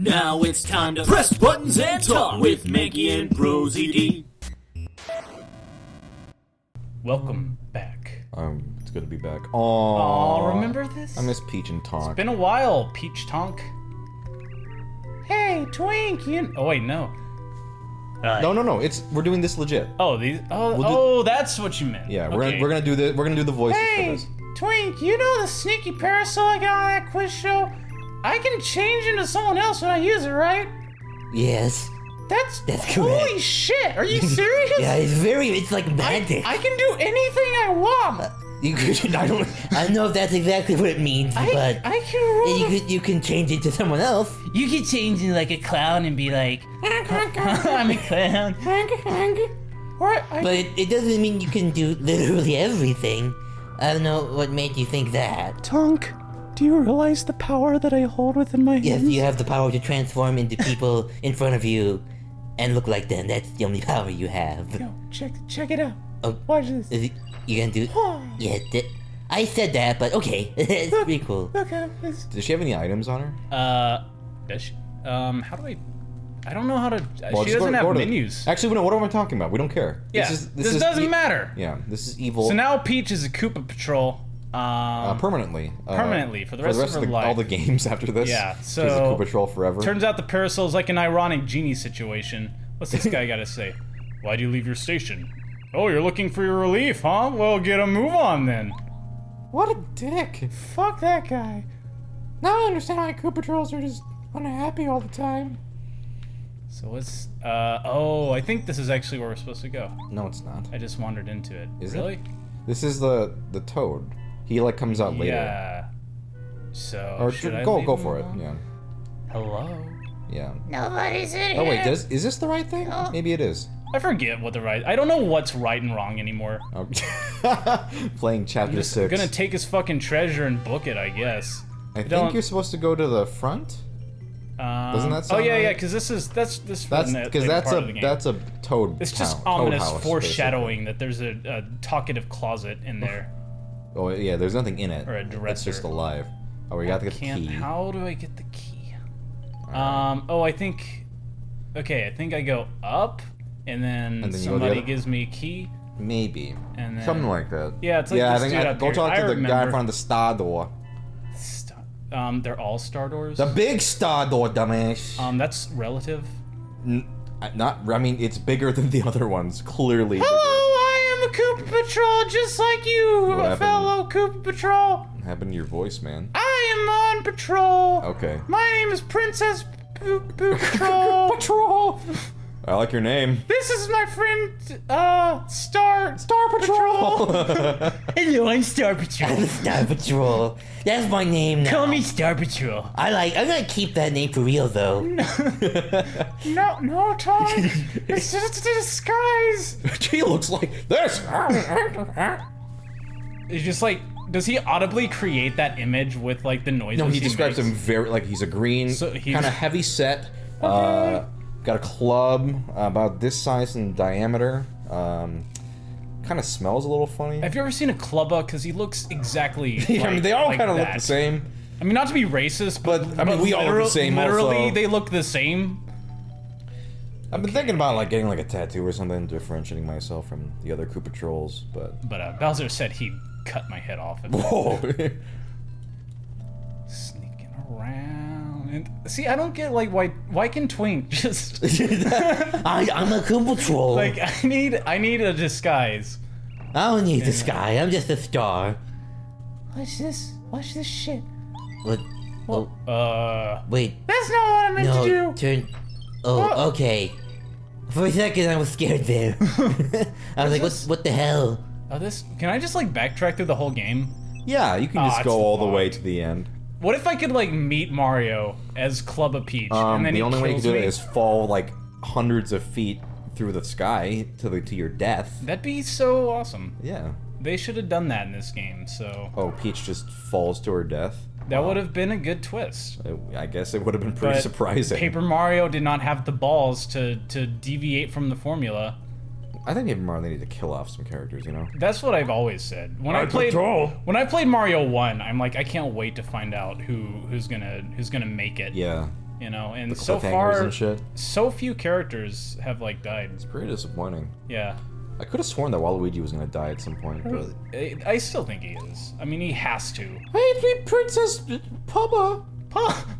Now it's time to press buttons and talk with Manky and ProZD. Welcome back. It's good to be back. Oh, remember this? I miss Peach and Tonk. It's been a while, Peach Tonk. Hey, Twink, oh wait, no. No. We're doing this legit. Oh, these. That's what you meant. Yeah, okay. we're gonna do the voices for Hey, this. Twink, you know the sneaky parasol I got on that quiz show? I can change into someone else when I use it, right? Yes. That's correct. Holy shit! Are you serious? Yeah, it's like magic. I can do anything I want. I don't know if that's exactly what it means, but I can roll. you can change it to someone else. You can change into like a clown and be like, I'm a clown. But it doesn't mean you can do literally everything. I don't know what made you think that. Tonk, do you realize the power that I hold within my hands? Yes, you have the power to transform into people in front of you and look like them. That's the only power you have. Yo, check it out. Oh, watch this. You gonna do? Yeah, I said that, but okay, it's pretty cool. Okay. Does she have any items on her? Does she? How do I don't know how to. Well, she doesn't have menus. Actually, what am I talking about? We don't care. Yeah, this doesn't matter. Yeah, this is evil. So now Peach is a Koopa Patrol. Permanently. Permanently for the rest of her life. All the games after this. Yeah. So she's a Koopa Patrol forever. Turns out the parasol's like an ironic genie situation. What's this guy got to say? Why'd you leave your station? Oh, you're looking for your relief, huh? Well, get a move on then. What a dick. Fuck that guy. Now I understand why Koopa Patrols are just unhappy all the time. So what's, I think this is actually where we're supposed to go. No, it's not. I just wandered into it. Is really? it? This is the Toad. He like comes out later. Yeah. So Or should I go leave for him it. alone? Yeah. Hello. Yeah. Nobody's in Oh here. wait, is this the right thing? No. Maybe it is. I forget what the right. I don't know what's right and wrong anymore. Oh. Playing chapter I'm 6. gonna take his fucking treasure and book it, I guess. I think you're supposed to go to the front. Doesn't that sound Oh yeah, right? yeah, because that's because that's a toad. It's just toad ominous house, foreshadowing that there's a talkative closet in there. Oh yeah, there's nothing in it. Or a It's dresser. just alive. Oh, we got to get the key. How do I get the key? I think. Okay, I think I go up, and then somebody gives me a key. Maybe. And then, something like that. Yeah, it's like this dude up go here. talk to the guy in remember. front of the star door. They're all star doors. The big star door, dumbass. That's relative. I mean, it's bigger than the other ones. Clearly. Hello, I am a Koopa Patrol, just like you, fellow Koopa Patrol. What happened to your voice, man? I am on patrol. Okay. My name is Princess Poop Patrol. Patrol. I like your name. This is my friend, Star Patrol. Hello, I'm Star Patrol. I'm Star Patrol. That's my name now. Call me Star Patrol. I'm gonna keep that name for real, though. No, Tom. It's just a disguise. He looks like this. It's just like, does he audibly create that image with like the noises? No, he describes him very like he's a green, kind of heavy set. Got a club about this size in diameter. Kind of smells a little funny. Have you ever seen a clubba? Because he looks exactly. Yeah, I mean, they all like kind of look that. the same. I mean, not to be racist, but I mean, we all look the same. Literally, also. they look the same. I've been thinking about like getting like a tattoo or something, differentiating myself from the other Koopa Trolls, but. But Bowser said he'd cut my head off. Whoa. Sneaking around. And see, I don't get like why can Twink just I'm a Koopa Troll. like I need a disguise. I don't need this guy. I'm just a star. Watch this. Watch this shit. What? Wait. That's not what I meant to do. Turn. Oh, okay. For a second, I was scared there. I was like, what the hell? Oh, can I just like backtrack through the whole game? Yeah, you can just go all the way to the end. What if I could like meet Mario as Clubba Peach, and then the only way you can do me? it is fall like hundreds of feet through the sky to your death. That'd be so awesome. Yeah. They should have done that in this game. So. Oh, Peach just falls to her death. That would have been a good twist. I guess it would have been pretty surprising. Paper Mario did not have the balls to deviate from the formula. I think Paper Mario needed to kill off some characters, you know? That's what I've always said. When I played Mario 1, I'm like, I can't wait to find out who's gonna make it. Yeah. You know, and The so cliffhangers far, and shit. so few characters have like died. It's pretty disappointing. Yeah. I could have sworn that Waluigi was gonna die at some point, but I still think he is. I mean, he has to. Hey, Princess Pubba.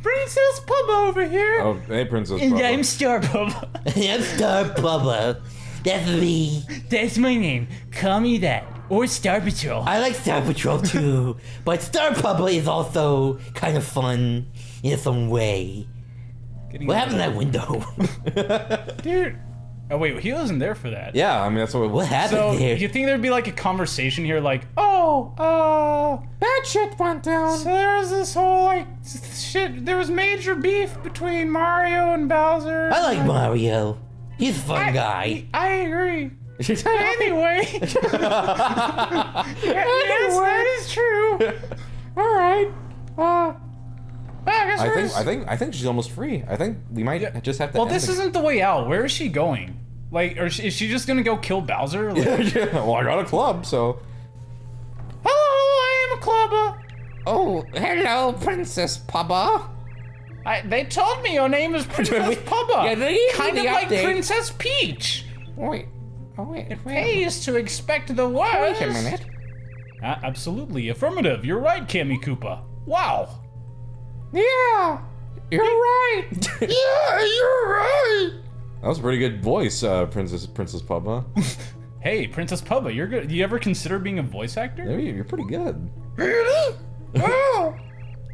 Princess Pubba over here. oh, hey, Princess. And Pubba. I'm Star Pubba. I'm Star Pubba. That's me. That's my name. Call me that. Or Star Patrol. I like Star Patrol too, but Star Pubba is also kind of fun in some way. What happened to that window? Dude. Oh wait, he wasn't there for that. Yeah, I mean that's what. What happened So, there? you think there'd be like a conversation here, like, That shit went down. so there was this whole, like, shit, there was major beef between Mario and Bowser. I like Mario. He's a fun guy. I agree. Anyway. Yes, that is true. Alright. I think she's almost free. I think we might just have to. Well, end this the- isn't the way out. Where is she going? Like, or is she just gonna go kill Bowser? Like, Yeah, well, I got a club, so. hello, I am a clubber. Oh, hello, Princess Pubba. They told me your name is Princess Pubba. Yeah, they gave me kind of the like update. Princess Peach. Wait. Oh, wait. Pays to expect the worst. Wait a minute. Absolutely affirmative. You're right, Cammy Koopa. Wow. Yeah. You're right. Yeah, you're right. That was a pretty good voice, Princess Pubba. Hey, Princess Pubba, you're good. You ever consider being a voice actor? Maybe you're pretty good. Really? Oh.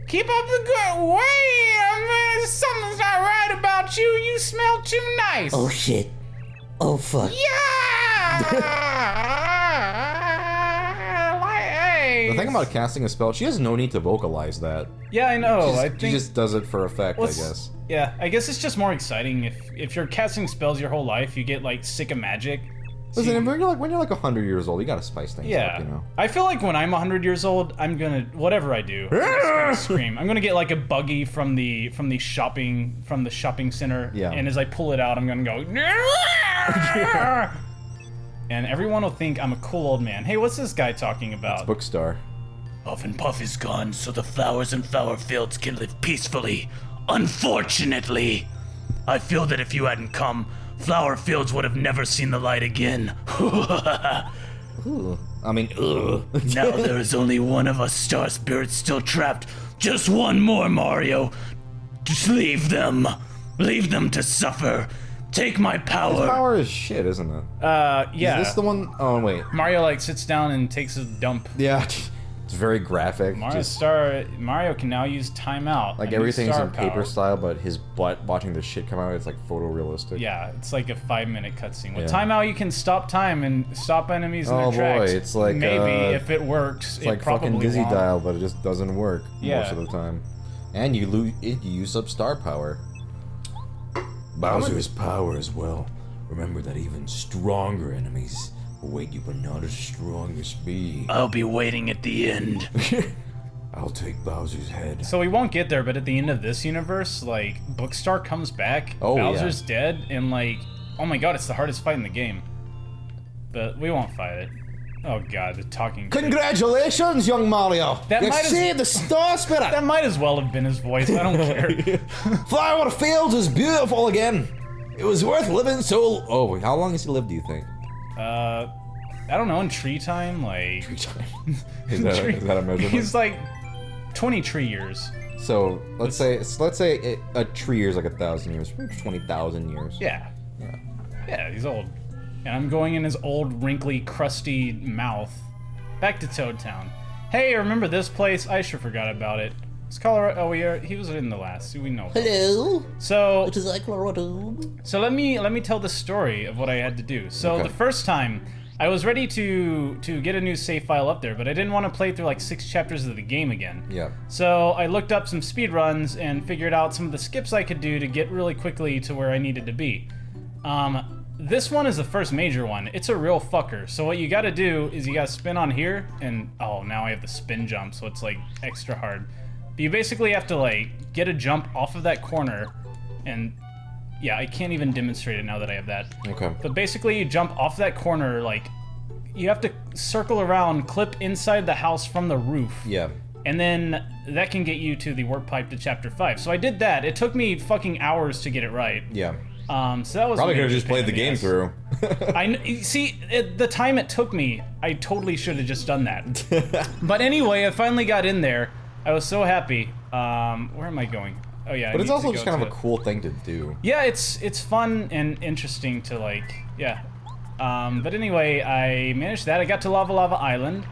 Keep up the good. Wait a minute, something's not right about you. You smell too nice. Oh shit. Oh fuck. Hey. The thing about casting a spell, she has no need to vocalize that. Yeah, I know. I She think. just does it for effect, I guess. Yeah, I guess it's just more exciting if you're casting spells your whole life, you get like sick of magic. So Listen, you- when you're like 100 years old, you gotta spice things yeah, up, you know. I feel like when I'm 100 years old, I'm gonna whatever I do, I'm just gonna scream. I'm gonna get like a buggy from the shopping center, Yeah. and as I pull it out, I'm gonna go. And everyone will think I'm a cool old man. Hey, what's this guy talking about? Bookstar. Puff and Puff is gone, so the flowers and flower fields can live peacefully. Unfortunately, I feel that if you hadn't come, flower fields would have never seen the light again. Ooh. I mean, ugh. Now there is only one of us star spirits still trapped. Just one more, Mario. Just leave them. Leave them to suffer. Take my power. Power is shit, isn't it? Yeah. Is this the one? Oh, wait. Mario like sits down and takes a dump. Yeah, it's very graphic. Mario can now use timeout. Like a new everything's star in paper power. style, but his butt watching the shit come out, it's like photorealistic. Yeah, it's like a 5-minute cutscene. With Yeah. timeout, you can stop time and stop enemies in Oh, their tracks. boy, it's like, maybe if it works, It's like probably fucking Dizzy won't. Dial, but it just doesn't work Yeah. most of the time. And you use up star power. Bowser's power as well. Remember that even stronger enemies await you, but not as strong as me. I'll be waiting at the end. I'll take Bowser's head. So we won't get there, but at the end of this universe, like Bookstar comes back, Oh, Bowser's dead, and like, oh my god, it's the hardest fight in the game. But we won't fight it. Oh god, the talking. Congratulations, young Mario! That You might have- saved the star spirit! That might as well have been his voice. I don't care. Flower Fields is beautiful again! It was worth living so... Oh, wait, how long has he lived, do you think? I don't know. In tree time, like Is that a measurement? he's like 20 tree years. So, let's say a tree year's like 1,000 years. 20,000 years. Yeah. Yeah, he's old. And I'm going in his old, wrinkly, crusty mouth. Back to Toad Town. Hey, remember this place? I sure forgot about it. It's Colorado. Oh, he was in the last. We know. Hello. So, It is Colorado. so let me tell the story of what I had to do. So Okay. the first time, I was ready to get a new save file up there, but I didn't want to play through like 6 chapters of the game again. Yeah. So I looked up some speed runs and figured out some of the skips I could do to get really quickly to where I needed to be. This one is the first major one. It's a real fucker. So what you gotta do is you gotta spin on here, and oh, now I have the spin jump, so it's like extra hard. But you basically have to like get a jump off of that corner, and yeah, I can't even demonstrate it now that I have that. Okay. But basically you jump off that corner, like you have to circle around, clip inside the house from the roof, Yeah. And then that can get you to the warp pipe to chapter 5. So I did that. It took me fucking hours to get it right. Yeah. So that was Probably could have just played the game through. See, the time it took me, I totally should have just done that. But anyway, I finally got in there. I was so happy. Where am I going? Oh yeah. But it's also just kind of a cool thing to do. Yeah, it's fun and interesting to like. Yeah. But anyway, I managed that. I got to Lava Island.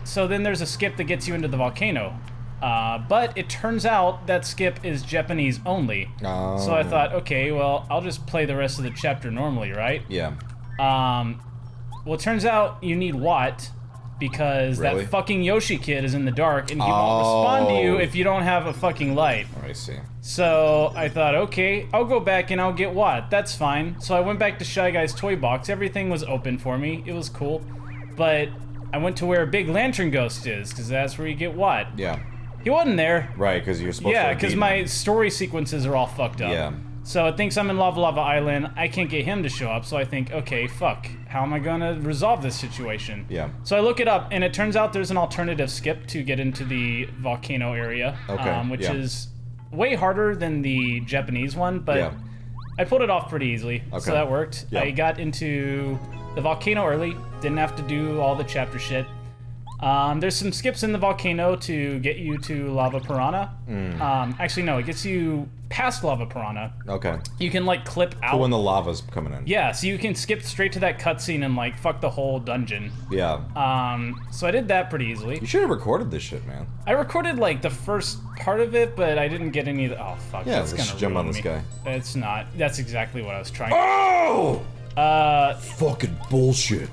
So then there's a skip that gets you into the volcano. But it turns out that skip is Japanese only. Oh. So I thought, okay, well, I'll just play the rest of the chapter normally, right? Yeah. Well, it turns out you need Watt because Really? that fucking Yoshi kid is in the dark and he won't respond to you if you don't have a fucking light. I see. So I thought, okay, I'll go back and I'll get Watt. That's fine. So I went back to Shy Guy's toy box. Everything was open for me. It was cool. But I went to where Big Lantern Ghost is because that's where you get Watt. Yeah. He wasn't there. Right, because you're supposed to. Yeah, because my story sequences are all fucked up. Yeah. So it thinks I'm in Lava Island. I can't get him to show up, so I think, okay, fuck. How am I gonna resolve this situation? Yeah. So I look it up, and it turns out there's an alternative skip to get into the volcano area, which is way harder than the Japanese one, but I pulled it off pretty easily, so that worked. Yeah. I got into the volcano early, didn't have to do all the chapter shit. There's some skips in the volcano to get you to Lava Piranha. Actually, no, it gets you past Lava Piranha. Okay. You can, like, clip out. For when the lava's coming in. Yeah, so you can skip straight to that cutscene and, like, fuck the whole dungeon. Yeah. So I did that pretty easily. You should have recorded this shit, man. I recorded, like, the first part of it, but I didn't get any of the... Oh, fuck, Yeah, that's let's gonna jump on ruin this me. guy. It's not. That's exactly what I was trying Oh! to... Fucking bullshit.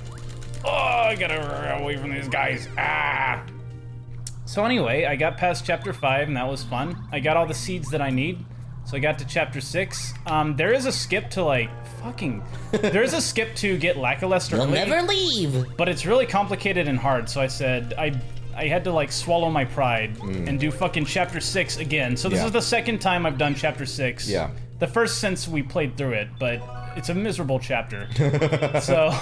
Oh, I gotta run away from these guys. Ah! So anyway, I got past chapter 5, and that was fun. I got all the seeds that I need, so I got to chapter 6. There is a skip to, like, there's a skip to get Lackluster You'll early, never leave. but it's really complicated and hard, so I said, I had to, like, swallow my pride and do fucking chapter 6 again. So this is the second time I've done chapter 6. Yeah. The first since we played through it, but it's a miserable chapter. So...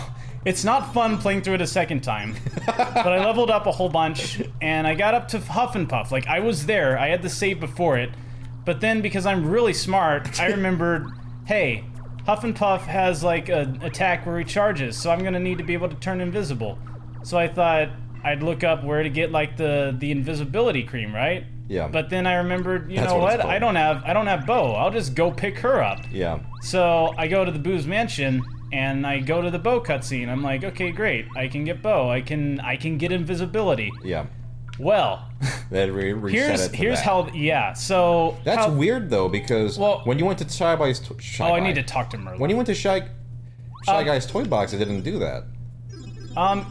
It's not fun playing through it a second time, but I leveled up a whole bunch, and I got up to Huff and Puff. Like, I was there, I had the save before it, but then because I'm really smart, I remembered, hey, Huff and Puff has, like, an attack where he charges, so I'm gonna need to be able to turn invisible. So I thought I'd look up where to get, like, the invisibility cream, right? Yeah. But then I remembered, you That's know what it's what? called. I don't have Bo. I'll just go pick her up. Yeah. So I go to the Boo's mansion, and I go to the Bo cutscene. I'm like, okay, great. I can get Bo. I can get invisibility. Yeah. Well, That reset it to here's that. how. Yeah. So That's weird though, because when you went to Shy Guy's I need to talk to Merlin. When you went to Shy Guy's toy box, it didn't do that.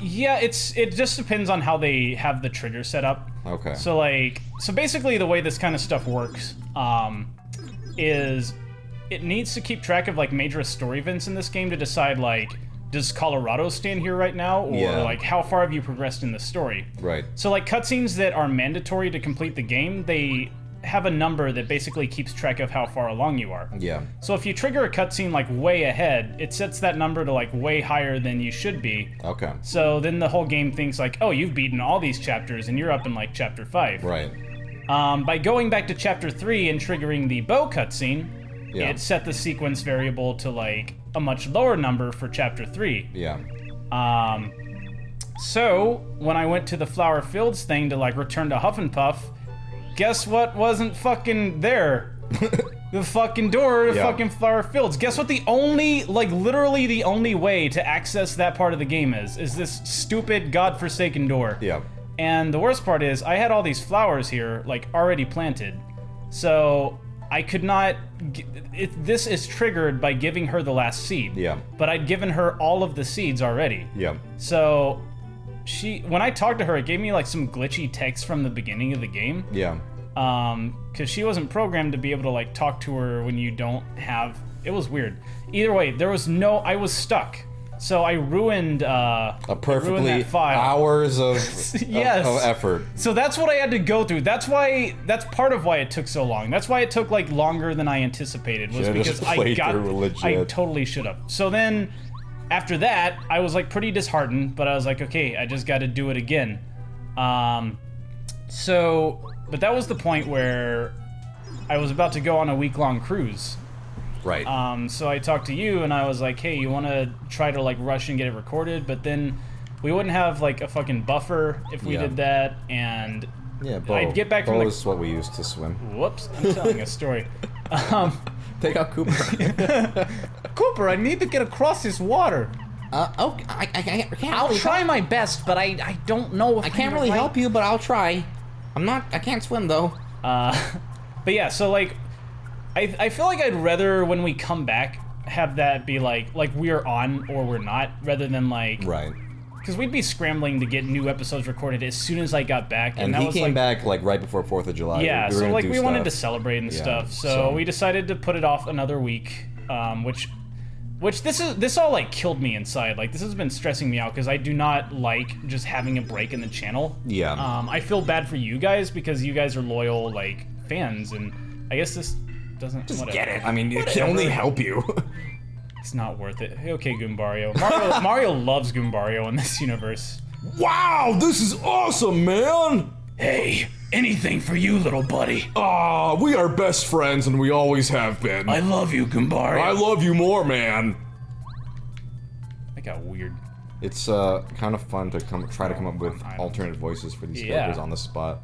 Yeah, it just depends on how they have the trigger set up. Okay. So basically the way this kind of stuff works is it needs to keep track of like major story events in this game to decide like, does Colorado stand here right now, or like how far have you progressed in the story? Right. So like cutscenes that are mandatory to complete the game, they have a number that basically keeps track of how far along you are. Yeah. So if you trigger a cutscene like way ahead, it sets that number to like way higher than you should be. Okay. So then the whole game thinks like, oh, you've beaten all these chapters and you're up in like chapter 5. Right. By going back to chapter 3 and triggering the Bo cutscene, it set the sequence variable to like a much lower number for chapter 3. Yeah. So when I went to the Flower Fields thing to like return to Huff and Puff, guess what wasn't fucking there? The fucking door to fucking Flower Fields. Guess what the only, like literally the only way to access that part of the game is this stupid godforsaken door. Yeah. And the worst part is I had all these flowers here like already planted. So I could not, this is triggered by giving her the last seed. Yeah. But I'd given her all of the seeds already. Yeah. So when I talked to her, it gave me like some glitchy text from the beginning of the game. Yeah. Because she wasn't programmed to be able to like talk to her when you don't have, it was weird. Either way, I was stuck. So I ruined Perfectly that file. hours of, Yes. of effort. So that's what I had to go through. That's part of why it took so long. That's why it took like longer than I anticipated, was Should've because just played through legit. I totally should have. So then after that, I was like pretty disheartened, but I was like, okay, I just got to do it again. So, but that was the point where I was about to go on a week-long cruise. Right. So I talked to you, and I was like, hey, you want to try to, like, rush and get it recorded? But then we wouldn't have, like, a fucking buffer if we did that, and Yeah, Bo. I'd get back from Bo the... is what we used to swim. Whoops, I'm telling a story. Take out Cooper. Cooper, I need to get across this water. Okay, I can't I'll really try my best, but I don't know if I can't really help you, but I'll try. I can't swim though. But yeah, so like, I feel like I'd rather when we come back have that be like we're on or we're not, rather than like Right. because we'd be scrambling to get new episodes recorded as soon as I got back, And that he was came like, back like right before 4th of July. yeah, were so gonna like do we wanted to stuff. celebrate and Yeah, stuff, so so- we decided to put it off another week, which this all like killed me inside. Like this has been stressing me out because I do not like just having a break in the channel. Yeah. I feel bad for you guys because you guys are loyal like fans, and I guess this doesn't whatever. Get it. I mean, it can only help you. It's not worth it. Okay, Goombario. Mario loves Goombario in this universe. Wow, this is awesome, man! Hey, anything for you, little buddy. Ah, we are best friends and we always have been. I love you, Goombario. I love you more, man. That got weird. It's kind of fun to try to come up with alternate voices for these characters on the spot.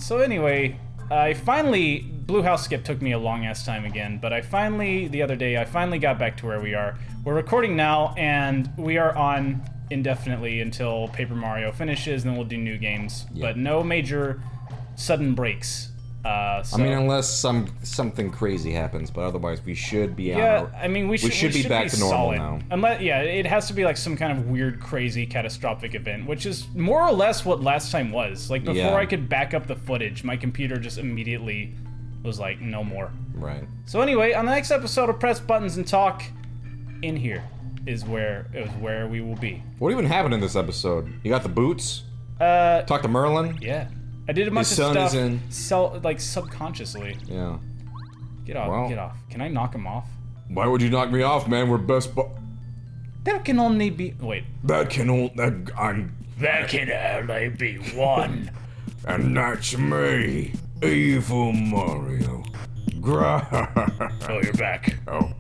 So anyway, Blue House Skip took me a long ass time again, but the other day, I finally got back to where we are. We're recording now, and we are on indefinitely until Paper Mario finishes, and then we'll do new games. But no major sudden breaks. So, I mean, unless something crazy happens, but otherwise we should be we should be back to normal solid. now. Unless, it has to be like some kind of weird, crazy, catastrophic event, which is more or less what last time was. Like before I could back up the footage, my computer just immediately was like, no more. Right. So anyway, on the next episode of Press Buttons and Talk, in here is where we will be. What even happened in this episode? You got the boots? Talk to Merlin? Yeah. I did a bunch His of son stuff is in. like subconsciously. Yeah. Get off, Well. get off. Can I knock him off? Why would you knock me off, man? We're best That can only be... Wait. That can only... I'm... That can only be one. And that's me, Evil Mario. Oh, you're back. Oh.